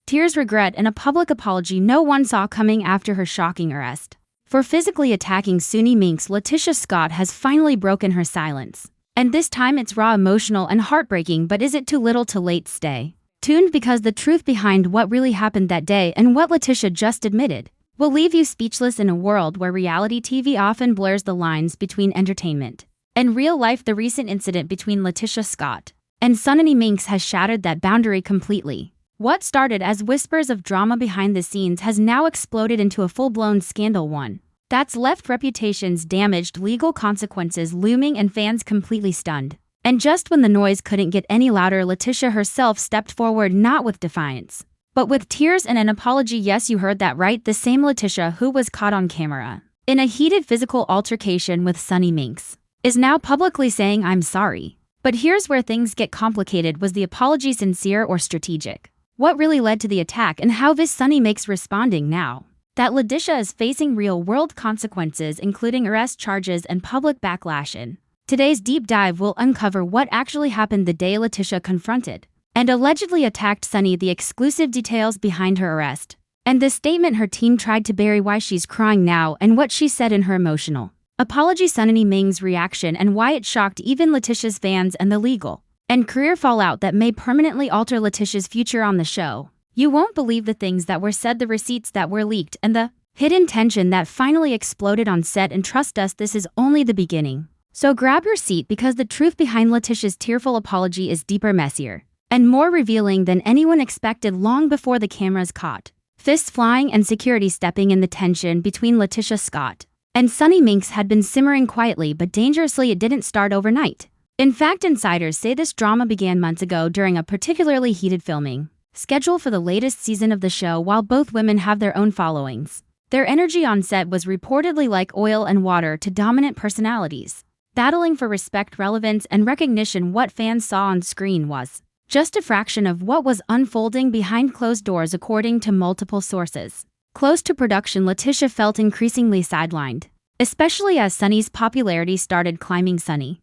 tears, regret, and a public apology no one saw coming after her shocking arrest. For physically attacking Sunni Minx, Latisha Scott has finally broken her silence. And this time it's raw, emotional, and heartbreaking, but is it too little too late? Stay tuned, because the truth behind what really happened that day and what Latisha just admitted will leave you speechless. In a world where reality TV often blurs the lines between entertainment and real life, the recent incident between Latisha Scott and Sunni Minx has shattered that boundary completely. What started as whispers of drama behind the scenes has now exploded into a full-blown scandal, one that's left reputations damaged, legal consequences looming, and fans completely stunned. And just when the noise couldn't get any louder, Latisha herself stepped forward, not with defiance, but with tears and an apology. Yes, you heard that right, the same Latisha who was caught on camera in a heated physical altercation with Sunni Minx is now publicly saying, "I'm sorry." But here's where things get complicated. Was the apology sincere or strategic? What really led to the attack, and how is Sunni Minx responding now that Latisha is facing real-world consequences, including arrest charges and public backlash? In today's deep dive, we'll uncover what actually happened the day Latisha confronted and allegedly attacked Sunni, the exclusive details behind her arrest, and the statement her team tried to bury, why she's crying now, and what she said in her emotional apology. Sunni Minx's reaction and why it shocked even Latisha's fans, and the legal and career fallout that may permanently alter Latisha's future on the show. You won't believe the things that were said, the receipts that were leaked, and the hidden tension that finally exploded on set. And trust us, this is only the beginning. So grab your seat, because the truth behind Latisha's tearful apology is deeper, messier, and more revealing than anyone expected. Long before the cameras caught fists flying and security stepping in, the tension between Latisha Scott and Sunni Minx had been simmering quietly but dangerously. It didn't start overnight. In fact, insiders say this drama began months ago during a particularly heated filming schedule for the latest season of the show. While both women have their own followings, their energy on set was reportedly like oil and water to dominant personalities, battling for respect, relevance, and recognition. What fans saw on screen was just a fraction of what was unfolding behind closed doors, according to multiple sources close to production. Latisha felt increasingly sidelined, especially as Sunni's popularity started climbing. Sunni's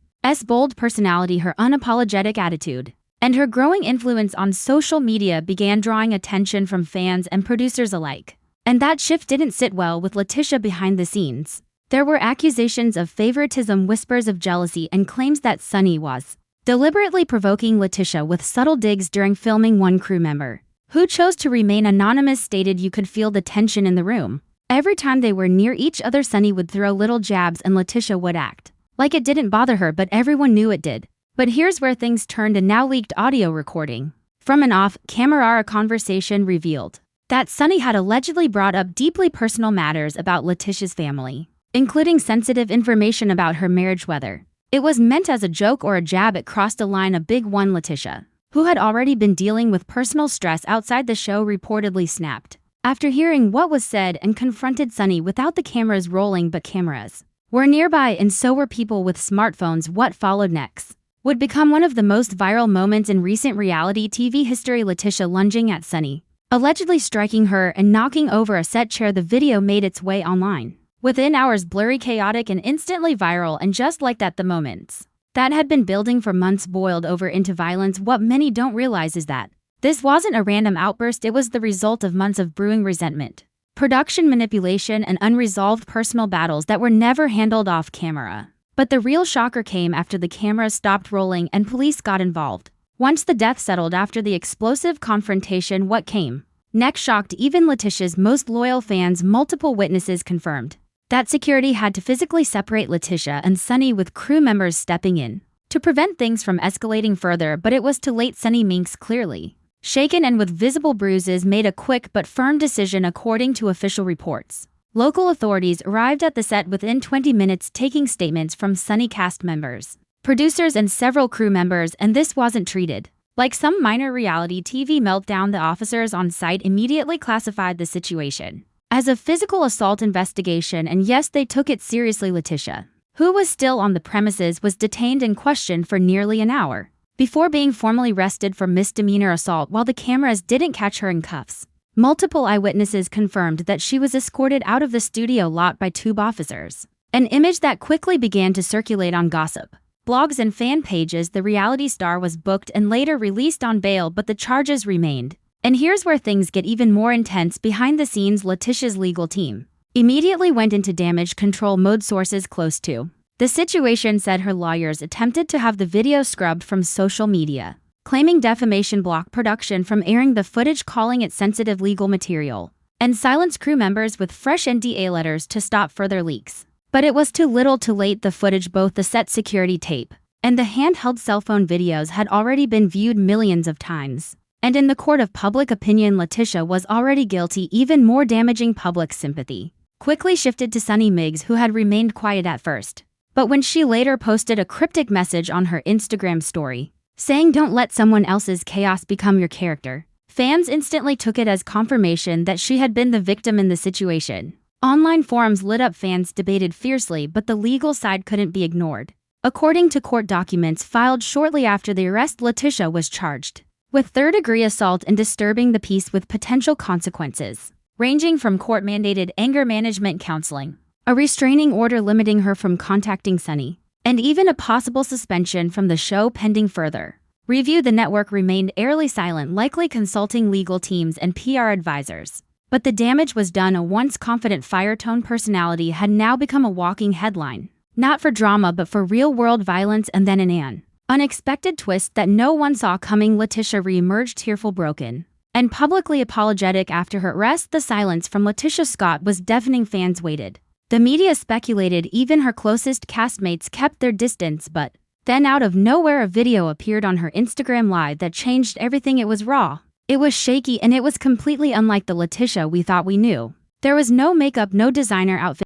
bold personality, her unapologetic attitude, and her growing influence on social media began drawing attention from fans and producers alike. And that shift didn't sit well with Latisha. Behind the scenes, there were accusations of favoritism, whispers of jealousy, and claims that Sunni was deliberately provoking Latisha with subtle digs during filming. One crew member, who chose to remain anonymous, stated, "You could feel the tension in the room. Every time they were near each other, Sunni would throw little jabs and Latisha would act like it didn't bother her, but everyone knew it did." But here's where things turned. A now leaked audio recording from an off-camera conversation revealed that Sunni had allegedly brought up deeply personal matters about Latisha's family, including sensitive information about her marriage. Whether it was meant as a joke or a jab, it crossed a line, a big one. Latisha, who had already been dealing with personal stress outside the show, reportedly snapped after hearing what was said and confronted Sunni without the cameras rolling. But cameras were nearby, and so were people with smartphones. What followed next would become one of the most viral moments in recent reality TV history. Latisha lunging at Sunni, allegedly striking her and knocking over a set chair. The video made its way online within hours, blurry, chaotic, and instantly viral. And just like that, the moments that had been building for months boiled over into violence. What many don't realize is that this wasn't a random outburst. It was the result of months of brewing resentment, production manipulation, and unresolved personal battles that were never handled off camera. But the real shocker came after the cameras stopped rolling and police got involved. Once the dust settled after the explosive confrontation, what came next shocked even Latisha's most loyal fans. Multiple witnesses confirmed that security had to physically separate Latisha and Sunni, with crew members stepping in to prevent things from escalating further. But it was too late. Sunni Minx, clearly shaken and with visible bruises, made a quick but firm decision, according to official reports. Local authorities arrived at the set within 20 minutes, taking statements from Sunni cast members, producers, and several crew members. And this wasn't treated like some minor reality TV meltdown. The officers on site immediately classified the situation as a physical assault investigation, and yes, they took it seriously. Latisha, who was still on the premises, was detained and questioned for nearly an hour before being formally arrested for misdemeanor assault. While the cameras didn't catch her in cuffs, multiple eyewitnesses confirmed that she was escorted out of the studio lot by two officers, an image that quickly began to circulate on gossip blogs and fan pages. The reality star was booked and later released on bail, but the charges remained, And here's where things get even more intense. Behind the scenes, Latisha's legal team immediately went into damage control mode. Sources close to the situation said her lawyers attempted to have the video scrubbed from social media, claiming defamation, blocked production from airing the footage, calling it sensitive legal material, and silenced crew members with fresh NDA letters to stop further leaks. But it was too little too late. The footage, both the set security tape and the handheld cell phone videos, had already been viewed millions of times. And in the court of public opinion, Latisha was already guilty. Even more damaging, public sympathy quickly shifted to Sunni Minx, who had remained quiet at first. But when she later posted a cryptic message on her Instagram story, saying "Don't let someone else's chaos become your character," fans instantly took it as confirmation that she had been the victim in the situation. Online forums lit up, fans debated fiercely, but the legal side couldn't be ignored. According to court documents filed shortly after the arrest, Latisha was charged with third-degree assault and disturbing the peace, with potential consequences ranging from court-mandated anger management counseling, a restraining order limiting her from contacting Sunni, and even a possible suspension from the show pending further review. The network remained eerily silent, likely consulting legal teams and PR advisors. But the damage was done. A once confident fire-tone personality had now become a walking headline, not for drama but for real-world violence. And then an unexpected twist that no one saw coming. Latisha re-emerged tearful, broken, and publicly apologetic after her arrest. The silence from Latisha Scott was deafening. Fans waited. The media speculated. Even her closest castmates kept their distance. But then out of nowhere, a video appeared on her Instagram Live that changed everything. It was raw, it was shaky, and it was completely unlike the Latisha we thought we knew. There was no makeup, no designer outfit.